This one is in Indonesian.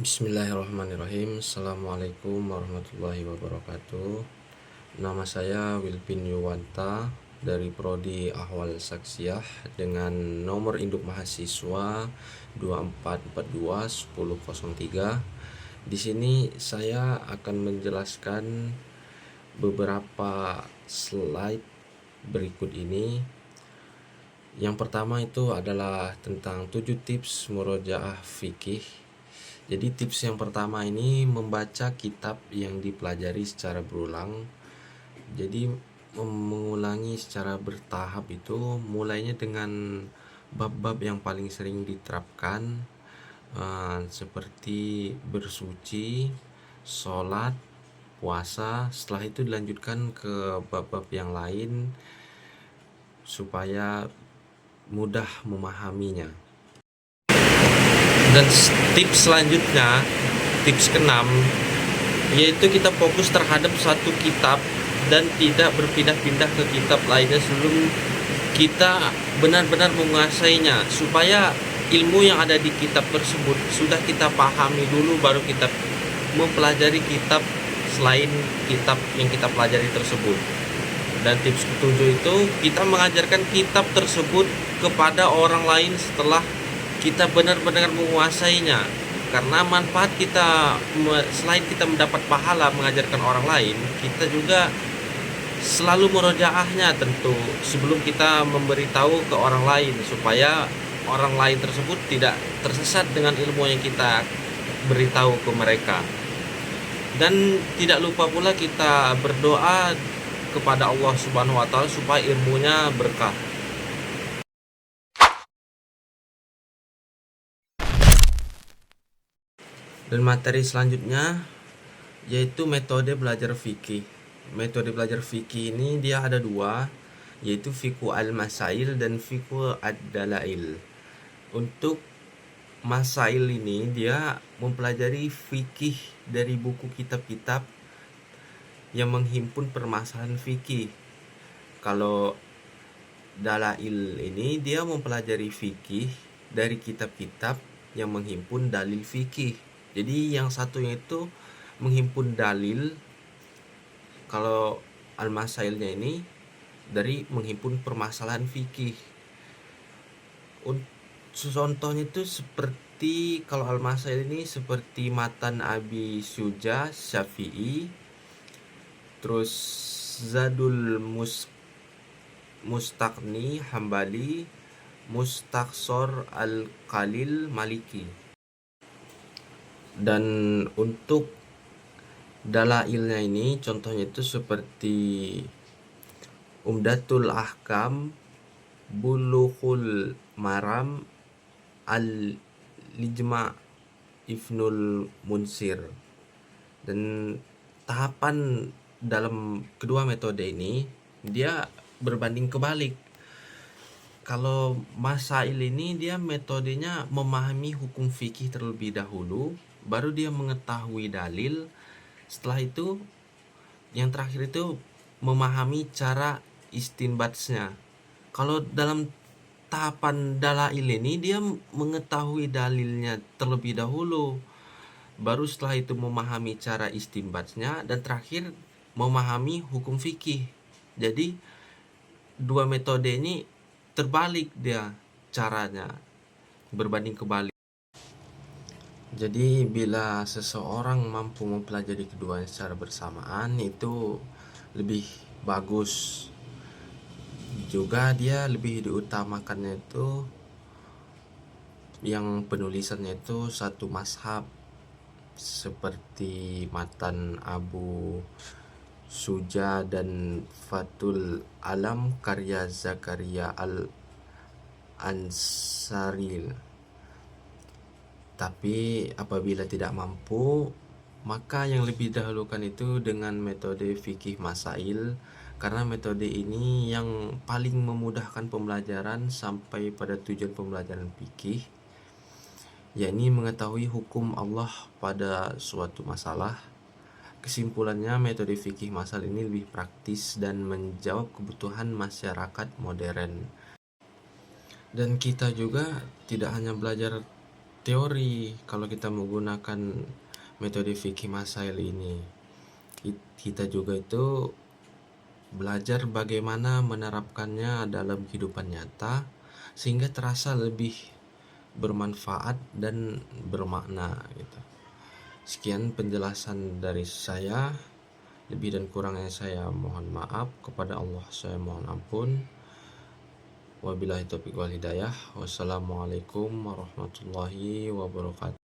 Bismillahirrahmanirrahim. Assalamualaikum warahmatullahi wabarakatuh. Nama saya Wilpin Yuwanta dari Prodi Ahwal Saksiyah dengan nomor induk mahasiswa 24421003. Di sini saya akan menjelaskan beberapa slide berikut ini. Yang pertama itu adalah tentang 7 tips murojaah fikih. Jadi tips yang pertama ini membaca kitab yang dipelajari secara berulang. Jadi mengulangi secara bertahap itu mulainya dengan bab-bab yang paling sering diterapkan, seperti bersuci, sholat, puasa. Setelah itu dilanjutkan ke bab-bab yang lain supaya mudah memahaminya. Dan tips selanjutnya, tips keenam, yaitu kita fokus terhadap satu kitab dan tidak berpindah-pindah ke kitab lainnya sebelum kita benar-benar menguasainya, supaya ilmu yang ada di kitab tersebut sudah kita pahami dulu, baru kita mempelajari kitab selain kitab yang kita pelajari tersebut. Dan tips ketujuh itu, kita mengajarkan kitab tersebut kepada orang lain setelah kita benar-benar menguasainya. Karena manfaat kita, selain kita mendapat pahala mengajarkan orang lain, kita juga selalu murojaahnya tentu sebelum kita memberitahu ke orang lain, supaya orang lain tersebut tidak tersesat dengan ilmu yang kita beritahu ke mereka. Dan tidak lupa pula kita berdoa kepada Allah Subhanahu wa Ta'ala supaya ilmunya berkah. Dan materi selanjutnya yaitu metode belajar fikih. Metode belajar fikih ini dia ada dua, yaitu fiqhu al-masail dan fiqhu ad-dalail. Untuk masail ini dia mempelajari fikih dari buku kitab-kitab yang menghimpun permasalahan fikih. Kalau dalail ini dia mempelajari fikih dari kitab-kitab yang menghimpun dalil fikih. Jadi yang satunya itu menghimpun dalil, kalau al-masailnya ini dari menghimpun permasalahan fikih. Contohnya itu seperti kalau al-masail ini seperti matan Abi Syuja Syafi'i, terus Zadul Mustaqni Hambali, Mustaqsor Al-Qalil Maliki. Dan untuk dalailnya ini contohnya itu seperti Umdatul Ahkam, Bulughul Maram, Al-Ijma' Ibnul Munsir. Dan tahapan dalam kedua metode ini dia berbanding kebalik. Kalau masail ini dia metodenya memahami hukum fikih terlebih dahulu, baru dia mengetahui dalil. Setelah itu yang terakhir itu memahami cara istinbatsnya. Kalau dalam tahapan dalail ini dia mengetahui dalilnya terlebih dahulu, baru setelah itu memahami cara istinbatsnya, dan terakhir memahami hukum fikih. Jadi dua metode ini terbalik dia caranya, berbanding kebalik. Jadi bila seseorang mampu mempelajari keduanya secara bersamaan itu lebih bagus. Juga dia lebih diutamakannya itu yang penulisannya itu satu mazhab, seperti matan Abu Suja dan Fathul Alam karya Zakaria Al-Ansari. Tapi apabila tidak mampu, maka yang lebih dahulukan itu dengan metode fikih masail, karena metode ini yang paling memudahkan pembelajaran sampai pada tujuan pembelajaran fikih, yakni mengetahui hukum Allah pada suatu masalah. Kesimpulannya, metode fikih masal ini lebih praktis dan menjawab kebutuhan masyarakat modern. Dan kita juga tidak hanya belajar teori kalau kita menggunakan metode fikih masail ini. Kita juga itu belajar bagaimana menerapkannya dalam kehidupan nyata sehingga terasa lebih bermanfaat dan bermakna gitu. Sekian penjelasan dari saya. Lebih dan kurangnya saya mohon maaf, kepada Allah saya mohon ampun. Wabillahi taufiq wal hidayah. Wassalamualaikum warahmatullahi wabarakatuh.